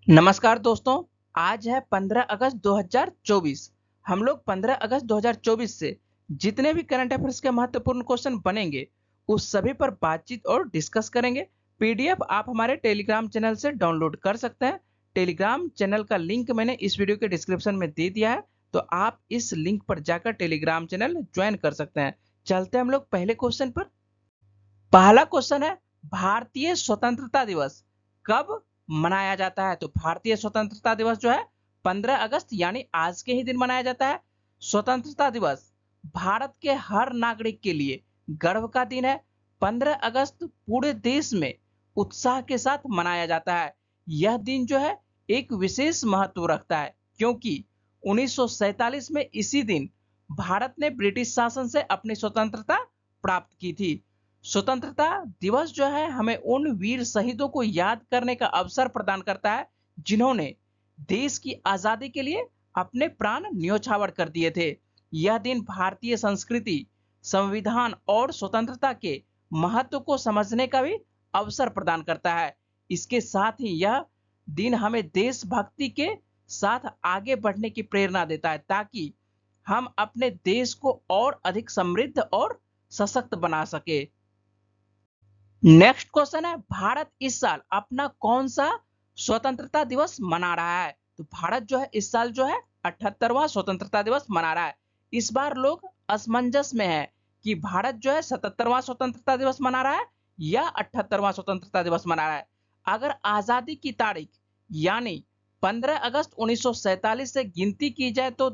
नमस्कार दोस्तों। आज है 15 अगस्त 2024। हम लोग 15 अगस्त 2024 से जितने भी करंट अफेयर्स के महत्वपूर्ण क्वेश्चन बनेंगे उस सभी पर बातचीत और डिस्कस करेंगे। पीडीएफ आप हमारे टेलीग्राम चैनल से डाउनलोड कर सकते हैं। टेलीग्राम चैनल का लिंक मैंने इस वीडियो के डिस्क्रिप्शन में दे दिया है, तो आप इस लिंक पर जाकर टेलीग्राम चैनल ज्वाइन कर सकते हैं। चलते हैं हम लोग पहले क्वेश्चन पर। पहला क्वेश्चन है, भारतीय स्वतंत्रता दिवस कब मनाया जाता है? तो भारतीय स्वतंत्रता दिवस जो है 15 अगस्त यानी आज के ही दिन मनाया जाता है। स्वतंत्रता दिवस भारत के हर नागरिक के लिए गर्व का दिन है। 15 अगस्त पूरे देश में उत्साह के साथ मनाया जाता है। यह दिन जो है एक विशेष महत्व रखता है क्योंकि 1947 में इसी दिन भारत ने ब्रिटिश शासन से अपनी स्वतंत्रता प्राप्त की थी। स्वतंत्रता दिवस जो है हमें उन वीर शहीदों को याद करने का अवसर प्रदान करता है जिन्होंने देश की आजादी के लिए अपने प्राण न्योछावर कर दिए थे। यह दिन भारतीय संस्कृति, संविधान और स्वतंत्रता के महत्व को समझने का भी अवसर प्रदान करता है। इसके साथ ही यह दिन हमें देशभक्ति के साथ आगे बढ़ने की प्रेरणा देता है ताकि हम अपने देश को और अधिक समृद्ध और सशक्त बना सके। नेक्स्ट क्वेश्चन है, भारत इस साल अपना कौन सा स्वतंत्रता दिवस मना रहा है? तो भारत जो है इस साल जो है 78वां स्वतंत्रता दिवस मना रहा है। इस बार लोग असमंजस में है कि भारत जो है 77वां स्वतंत्रता दिवस मना रहा है या 78वां स्वतंत्रता दिवस मना रहा है। अगर आजादी की तारीख यानी 15 अगस्त 1947 से गिनती की जाए तो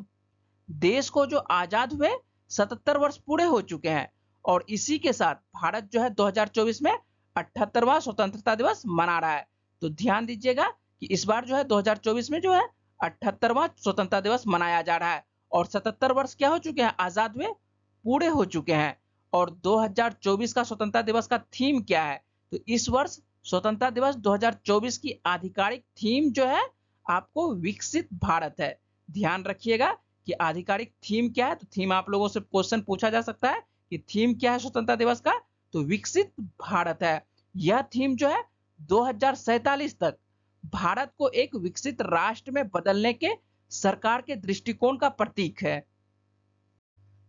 देश को जो आजाद हुए 77 वर्ष पूरे हो चुके हैं और इसी के साथ भारत जो है 2024 में 78वां स्वतंत्रता दिवस मना रहा है। तो ध्यान दीजिएगा कि इस बार जो है 2024 में जो है 78वां स्वतंत्रता दिवस मनाया जा रहा है और 77 वर्ष क्या हो चुके हैं, आजाद हुए पूरे हो चुके हैं। और 2024 का स्वतंत्रता दिवस का थीम क्या है? तो इस वर्ष स्वतंत्रता दिवस 2024 की आधिकारिक थीम जो है आपको विकसित भारत है। ध्यान रखिएगा कि आधिकारिक थीम क्या है। तो थीम आप लोगों से क्वेश्चन पूछा जा सकता है कि थीम क्या है स्वतंत्रता दिवस का? तो विकसित भारत है। यह थीम जो है 2047 तक भारत को एक विकसित राष्ट्र में बदलने के सरकार के दृष्टिकोण का प्रतीक है।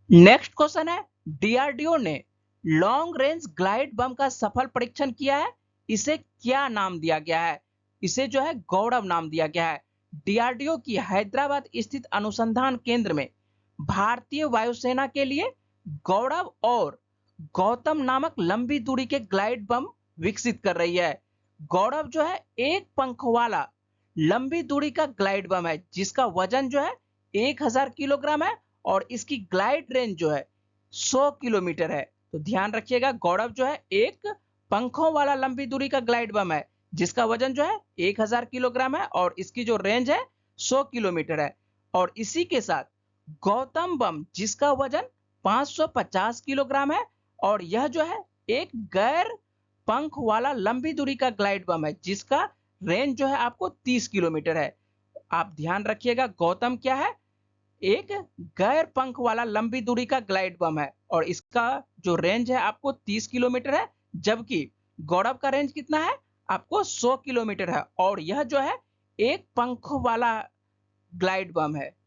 नेक्स्ट क्वेश्चन है, डीआरडीओ ने लॉन्ग रेंज ग्लाइड बम का सफल परीक्षण किया है, इसे क्या नाम दिया गया है? इसे जो है गौरव नाम दिया गया है। डीआरडीओ की हैदराबाद स्थित अनुसंधान केंद्र में भारतीय वायुसेना के लिए गौरव और गौतम नामक लंबी दूरी के ग्लाइड बम विकसित कर रही है। गौरव जो है एक पंख वाला लंबी दूरी का ग्लाइड बम है जिसका वजन जो है 1000 किलोग्राम है और इसकी ग्लाइड रेंज जो है 100 किलोमीटर है। तो ध्यान रखिएगा, गौरव जो है एक पंखों वाला लंबी दूरी का ग्लाइड बम है जिसका वजन जो है 1000 किलोग्राम है और इसकी जो रेंज है 100 किलोमीटर है। और इसी के साथ गौतम बम जिसका वजन 550 किलोग्राम है और यह जो है एक गैर पंख वाला लंबी दूरी का ग्लाइड बम है जिसका रेंज जो है आपको 30 किलोमीटर है। आप ध्यान रखिएगा, गौतम क्या है, एक गैर पंख वाला लंबी दूरी का ग्लाइड बम है और इसका जो रेंज है आपको 30 किलोमीटर है, जबकि गौरव का रेंज कितना है, आपको 100 किलोमीटर है और यह जो है एक पंख वाला ग्लाइड बम है।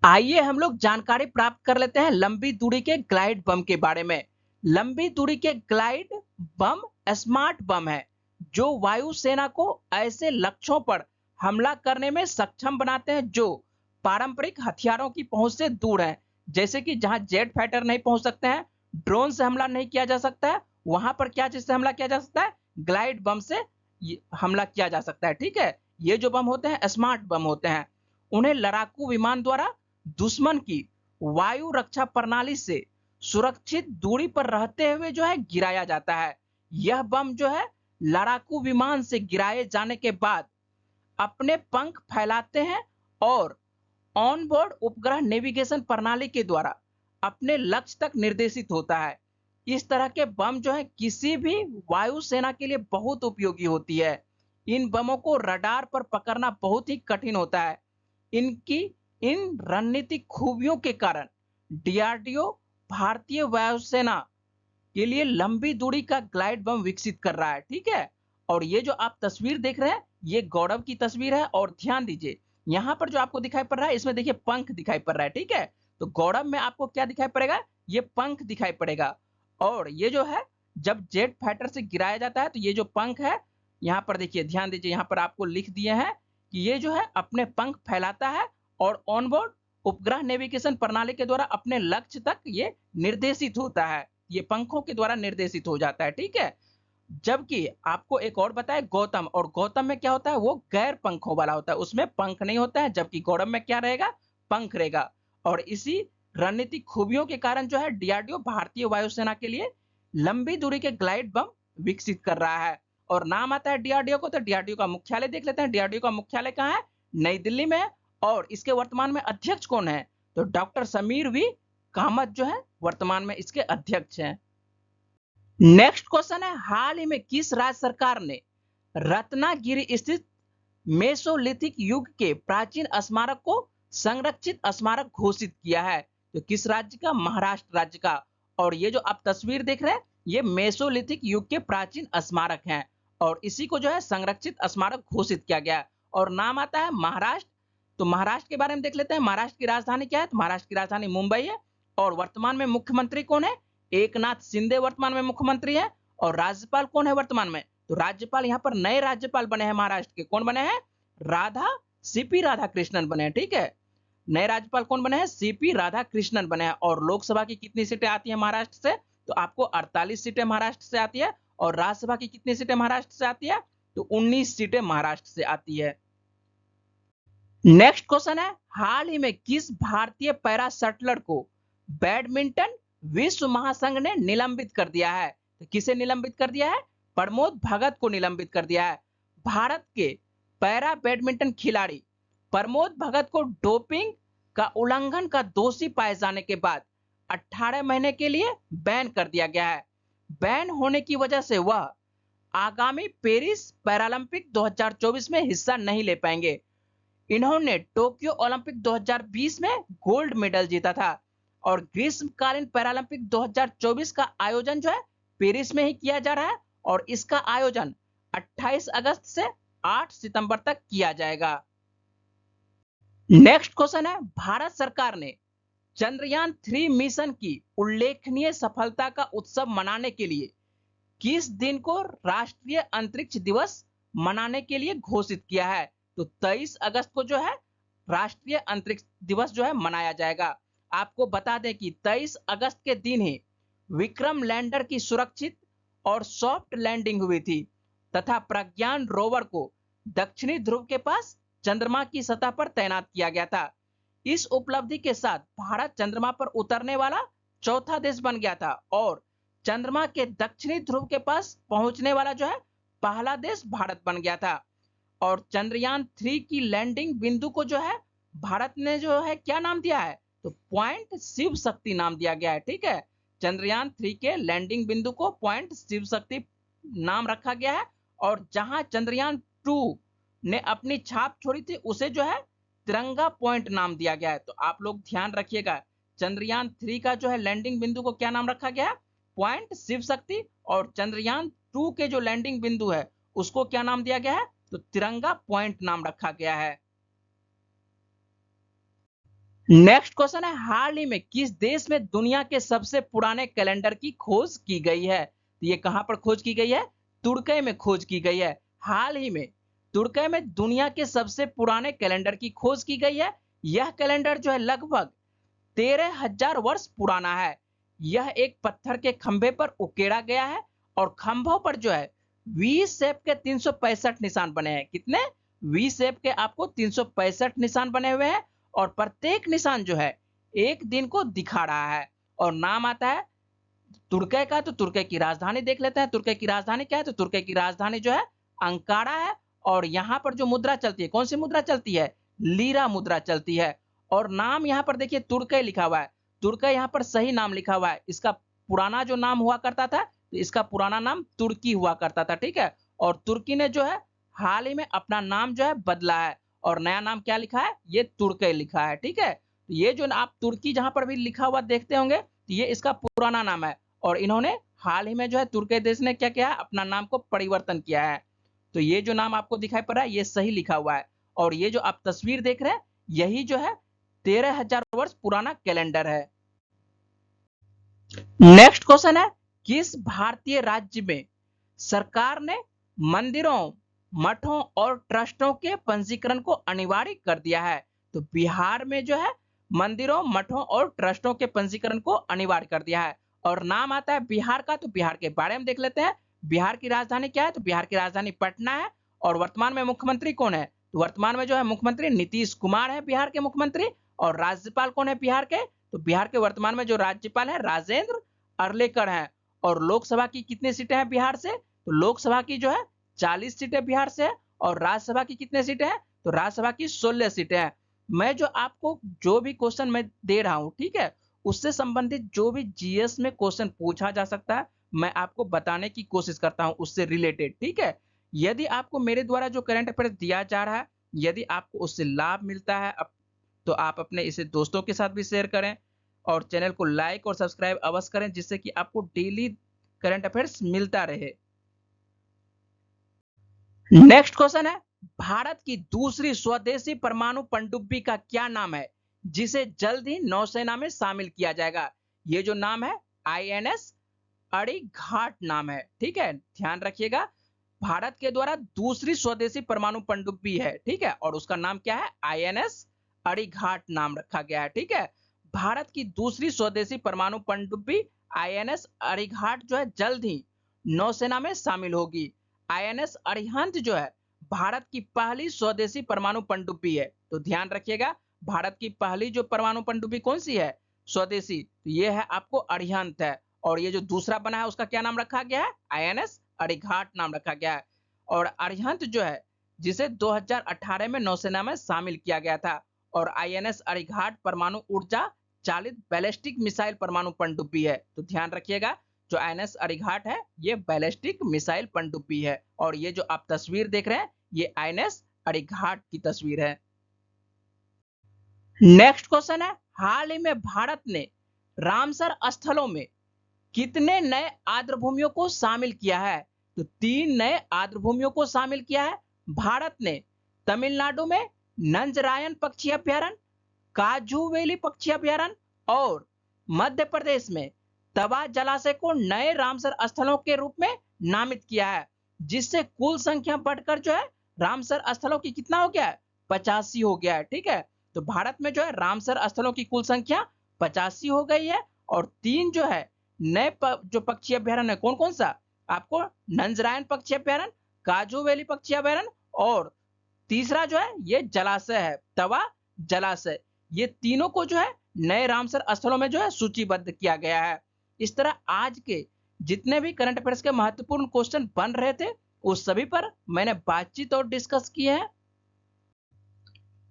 आइए हम लोग जानकारी प्राप्त कर लेते हैं लंबी दूरी के ग्लाइड बम के बारे में। लंबी दूरी के ग्लाइड बम स्मार्ट बम है जो वायुसेना को ऐसे लक्ष्यों पर हमला करने में सक्षम बनाते हैं जो पारंपरिक हथियारों की पहुंच से दूर है। जैसे कि जहां जेट फाइटर नहीं पहुंच सकते हैं, ड्रोन से हमला नहीं किया जा सकता है, वहां पर क्या चीज से हमला किया जा सकता है, ग्लाइड बम से हमला किया जा सकता है। ठीक है, ये जो बम होते हैं स्मार्ट बम होते हैं। उन्हें लड़ाकू विमान द्वारा दुश्मन की वायु रक्षा प्रणाली से सुरक्षित दूरी पर रहते हुए जो है गिराया जाता है। यह बम जो है लड़ाकू विमान से गिराए जाने के बाद अपने पंख फैलाते हैं और ऑनबोर्ड उपग्रह नेविगेशन प्रणाली के द्वारा अपने लक्ष्य तक निर्देशित होता है। इस तरह के बम जो है किसी भी वायुसेना के लिए बहुत उपयोगी होती है। इन बमों को रडार पर पकड़ना बहुत ही कठिन होता है। इनकी इन रणनीतिक खूबियों के कारण डीआरडीओ भारतीय वायुसेना के लिए लंबी दूरी का ग्लाइड बम विकसित कर रहा है। ठीक है, और ये जो आप तस्वीर देख रहे हैं ये गौरव की तस्वीर है और ध्यान दीजिए यहाँ पर जो आपको दिखाई पड़ रहा है इसमें देखिए पंख दिखाई पड़ रहा है, ठीक है। तो गौरव में आपको क्या दिखाई पड़ेगा, ये पंख दिखाई पड़ेगा। और ये जो है जब जेट फाइटर से गिराया जाता है तो ये जो पंख है यहाँ पर देखिए, ध्यान दीजिए यहाँ पर आपको लिख दिए हैं कि ये जो है अपने पंख फैलाता है और ऑनबोर्ड उपग्रह नेविगेशन प्रणाली के द्वारा अपने लक्ष्य तक ये निर्देशित होता है, ये पंखों के द्वारा निर्देशित हो जाता है, ठीक है। जबकि आपको एक और बताए गौतम, और गौतम में क्या होता है, वो गैर पंखों वाला होता है, उसमें पंख नहीं होता है, जबकि गौरव में क्या रहेगा, पंख रहेगा। और इसी रणनीतिक खूबियों के कारण जो है डीआरडीओ भारतीय वायुसेना के लिए लंबी दूरी के ग्लाइड बम विकसित कर रहा है। और नाम आता है डीआरडीओ को, तो डीआरडीओ का मुख्यालय देख लेते हैं। डीआरडीओ का मुख्यालय कहाँ है, नई दिल्ली में है। और इसके वर्तमान में अध्यक्ष कौन है, तो डॉक्टर समीर वी कामत जो है वर्तमान में इसके अध्यक्ष हैं। नेक्स्ट क्वेश्चन है, हाल ही में किस राज्य सरकार ने रत्नागिरी स्थित मेसोलिथिक युग के प्राचीन स्मारक को संरक्षित स्मारक घोषित किया है, तो किस राज्य का, महाराष्ट्र राज्य का। और ये जो आप तस्वीर देख रहे हैं ये मेसोलिथिक युग के प्राचीन स्मारक हैं और इसी को जो है संरक्षित स्मारक घोषित किया गया है और नाम आता है महाराष्ट्र। तो महाराष्ट्र के बारे में देख लेते हैं, महाराष्ट्र की राजधानी क्या है, तो महाराष्ट्र की राजधानी मुंबई है। और वर्तमान में मुख्यमंत्री कौन है, एकनाथ शिंदे वर्तमान में मुख्यमंत्री है। और राज्यपाल कौन है वर्तमान में, तो राज्यपाल यहाँ पर नए राज्यपाल बने हैं महाराष्ट्र के, कौन बने हैं, राधा सीपी राधाकृष्णन बने हैं, ठीक है। नए राज्यपाल कौन बने हैं, सीपी राधाकृष्णन बने हैं। और लोकसभा की कितनी सीटें आती हैं महाराष्ट्र से, तो आपको 48 सीटें महाराष्ट्र से आती है। और राज्यसभा की कितनी सीटें महाराष्ट्र से आती है, तो 19 सीटें महाराष्ट्र से आती है। नेक्स्ट क्वेश्चन है, हाल ही में किस भारतीय पैरा शटलर को बैडमिंटन विश्व महासंघ ने निलंबित कर दिया है, तो किसे निलंबित कर दिया है, प्रमोद भगत को निलंबित कर दिया है। भारत के पैरा बैडमिंटन खिलाड़ी प्रमोद भगत को डोपिंग का उल्लंघन का दोषी पाए जाने के बाद 18 महीने के लिए बैन कर दिया गया है। बैन होने की वजह से वह आगामी पेरिस पैरालंपिक 2024 में हिस्सा नहीं ले पाएंगे। इन्होंने टोक्यो ओलंपिक 2020 में गोल्ड मेडल जीता था और ग्रीष्मकालीन पैरालंपिक 2024 का आयोजन जो है पेरिस में ही किया जा रहा है और इसका आयोजन 28 अगस्त से 8 सितंबर तक किया जाएगा। नेक्स्ट क्वेश्चन है, भारत सरकार ने चंद्रयान 3 मिशन की उल्लेखनीय सफलता का उत्सव मनाने के लिए किस दिन को राष्ट्रीय अंतरिक्ष दिवस मनाने के लिए घोषित किया है, तो 23 अगस्त को जो है राष्ट्रीय अंतरिक्ष दिवस जो है मनाया जाएगा। आपको बता दें कि 23 अगस्त के दिन ही विक्रम लैंडर की सुरक्षित और सॉफ्ट लैंडिंग हुई थी तथा प्रज्ञान रोवर को दक्षिणी ध्रुव के पास चंद्रमा की सतह पर तैनात किया गया था। इस उपलब्धि के साथ भारत चंद्रमा पर उतरने वाला चौथा देश बन गया था और चंद्रमा के दक्षिणी ध्रुव के पास पहुंचने वाला जो है पहला देश भारत बन गया था। और चंद्रयान 3 की लैंडिंग बिंदु को जो है भारत ने जो है क्या नाम दिया है, तो पॉइंट शिव शक्ति नाम दिया गया है, ठीक है। चंद्रयान 3 के लैंडिंग बिंदु को पॉइंट शिव शक्ति नाम रखा गया है और जहां चंद्रयान 2 ने अपनी छाप छोड़ी थी उसे जो है तिरंगा पॉइंट नाम दिया गया है। तो आप लोग ध्यान रखिएगा, चंद्रयान 3 का जो है लैंडिंग बिंदु को क्या नाम रखा गया है, पॉइंट शिव शक्ति। और चंद्रयान 2 के जो लैंडिंग बिंदु है उसको क्या नाम दिया गया है, तो तिरंगा पॉइंट नाम रखा गया है। नेक्स्ट क्वेश्चन है, हाल ही में किस देश में दुनिया के सबसे पुराने कैलेंडर की खोज की गई है, तो ये कहां पर खोज की गई है, तुर्की में खोज की गई है। हाल ही में तुर्की में दुनिया के सबसे पुराने कैलेंडर की खोज की गई है। यह कैलेंडर जो है लगभग 13,000 वर्ष पुराना है। यह एक पत्थर के खंभे पर उकेरा गया है और खंभों पर जो है वी शेप के 365 निशान बने हैं। कितने, वी शेप के आपको 365 निशान बने हुए हैं और प्रत्येक निशान जो है एक दिन को दिखा रहा है और नाम आता है तुर्की का। तो तुर्की की राजधानी देख लेते हैं, तुर्की की राजधानी क्या है, तो तुर्की की राजधानी जो है अंकारा है। और यहाँ पर जो मुद्रा चलती है, कौन सी मुद्रा चलती है, लीरा मुद्रा चलती है। और नाम यहाँ पर देखिए तुर्की लिखा हुआ है, तुर्की यहाँ पर सही नाम लिखा हुआ है। इसका पुराना जो नाम हुआ करता था तो इसका पुराना नाम तुर्की हुआ करता था, ठीक है। और तुर्की ने जो है हाल ही में अपना नाम जो है बदला है और नया नाम क्या लिखा है, ये तुर्की लिखा है, ठीक है। तो ये जो आप तुर्की जहां पर भी लिखा हुआ देखते होंगे तो ये इसका पुराना नाम है और इन्होंने हाल ही में जो है तुर्की देश ने क्या किया है, अपना नाम को परिवर्तन किया है। तो ये जो नाम आपको दिखाई पड़ रहा है ये सही लिखा हुआ है, और ये जो आप तस्वीर देख रहे हैं यही जो है 13,000 वर्ष पुराना कैलेंडर है। नेक्स्ट क्वेश्चन है, किस भारतीय राज्य में सरकार ने मंदिरों, मठों और ट्रस्टों के पंजीकरण को अनिवार्य कर दिया है? तो बिहार में जो है मंदिरों, मठों और ट्रस्टों के पंजीकरण को अनिवार्य कर दिया है, और नाम आता है बिहार का। तो बिहार के बारे में देख लेते हैं। बिहार की राजधानी क्या है? तो बिहार की राजधानी पटना है। और वर्तमान में मुख्यमंत्री कौन है? तो वर्तमान में जो है मुख्यमंत्री नीतीश कुमार है बिहार के मुख्यमंत्री। और राज्यपाल कौन है बिहार के? तो बिहार के वर्तमान में जो राज्यपाल है राजेंद्र अर्लेकर है। और लोकसभा की कितनी सीटें हैं बिहार से? तो लोकसभा की जो है 40 सीटें बिहार से है। और राज्यसभा की कितने सीटें हैं? तो राज्यसभा की 16 सीटें हैं। मैं जो आपको जो भी क्वेश्चन मैं दे रहा हूं, ठीक है, उससे संबंधित जो भी जीएस में क्वेश्चन पूछा जा सकता है मैं आपको बताने की कोशिश करता हूं उससे रिलेटेड, ठीक है। यदि आपको मेरे द्वारा जो करंट अफेयर्स दिया जा रहा है यदि आपको उससे लाभ मिलता है तो आप अपने इसे दोस्तों के साथ भी शेयर करें, और चैनल को लाइक और सब्सक्राइब अवश्य करें, जिससे कि आपको डेली करंट अफेयर्स मिलता रहे। नेक्स्ट क्वेश्चन है, भारत की दूसरी स्वदेशी परमाणु पनडुब्बी का क्या नाम है जिसे जल्द ही नौसेना में शामिल किया जाएगा? ये जो नाम है आईएनएस अड़ीघाट नाम है, ठीक है, ध्यान रखिएगा। भारत के द्वारा दूसरी स्वदेशी परमाणु पनडुब्बी है, ठीक है, और उसका नाम क्या है? आईएनएस अड़ीघाट नाम रखा गया है, ठीक है। भारत की दूसरी स्वदेशी परमाणु पनडुब्बी आईएनएस अड़ीघाट जो है जल्द ही नौसेना में शामिल होगी। आईएनएस अरिहंत जो है भारत की पहली स्वदेशी परमाणु पनडुब्बी है। तो ध्यान रखिएगा, भारत की पहली जो परमाणु पनडुब्बी कौन सी है स्वदेशी? तो ये है आपको अरिहंत है। और ये जो दूसरा बना है उसका क्या नाम रखा गया है? आईएनएस अड़ीघाट नाम रखा गया है। और अरिहंत जो है जिसे 2018 में नौसेना में शामिल किया गया था। और आईएनएस अड़ीघाट परमाणु ऊर्जा चालित बैलिस्टिक मिसाइल परमाणु पनडुब्बी है। तो ध्यान रखिएगा, जो आईएनएस अड़ीघाट है ये बैलिस्टिक मिसाइल पनडुब्बी है। और ये जो आप तस्वीर देख रहे हैं ये आईएनएस अड़ीघाट की तस्वीर है। नेक्स्ट क्वेश्चन है, हाल ही में भारत ने रामसर स्थलों में कितने नए आर्द्रभूमियों को शामिल किया है? तो 3 नए आर्द्रभूमियों को शामिल किया है। भारत ने तमिलनाडु में नंजरायन पक्षी अभ्यारण्य, काजूवेली पक्षी अभ्यारण्य और मध्य प्रदेश में तवा जलाशय को नए रामसर स्थलों के रूप में नामित किया है, जिससे कुल संख्या बढ़कर जो है रामसर स्थलों की कितना हो गया है? 85 हो गया है, ठीक है। तो भारत में जो है रामसर स्थलों की कुल संख्या 85 हो गई है। और 3 जो है नए जो पक्षी अभ्यारण्य है कौन कौन सा? आपको नंजरायन पक्षी अभ्यारण्य, काजूवेली पक्षी अभ्यारण्य और तीसरा जो है ये जलाशय है तवा जलाशय। ये तीनों को जो है नए रामसर स्थलों में जो है सूचीबद्ध किया गया है। इस तरह आज के जितने भी करंट अफेयर्स के महत्वपूर्ण क्वेश्चन बन रहे थे उस सभी पर मैंने बातचीत और डिस्कस किए हैं।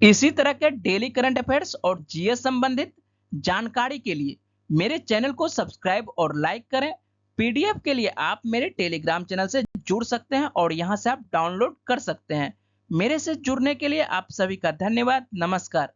इसी तरह के डेली करंट अफेयर्स और जीएस संबंधित जानकारी के लिए मेरे चैनल को सब्सक्राइब और लाइक करें। पीडीएफ के लिए आप मेरे टेलीग्राम चैनल से जुड़ सकते हैं और यहां से आप डाउनलोड कर सकते हैं। मेरे से जुड़ने के लिए आप सभी का धन्यवाद। नमस्कार।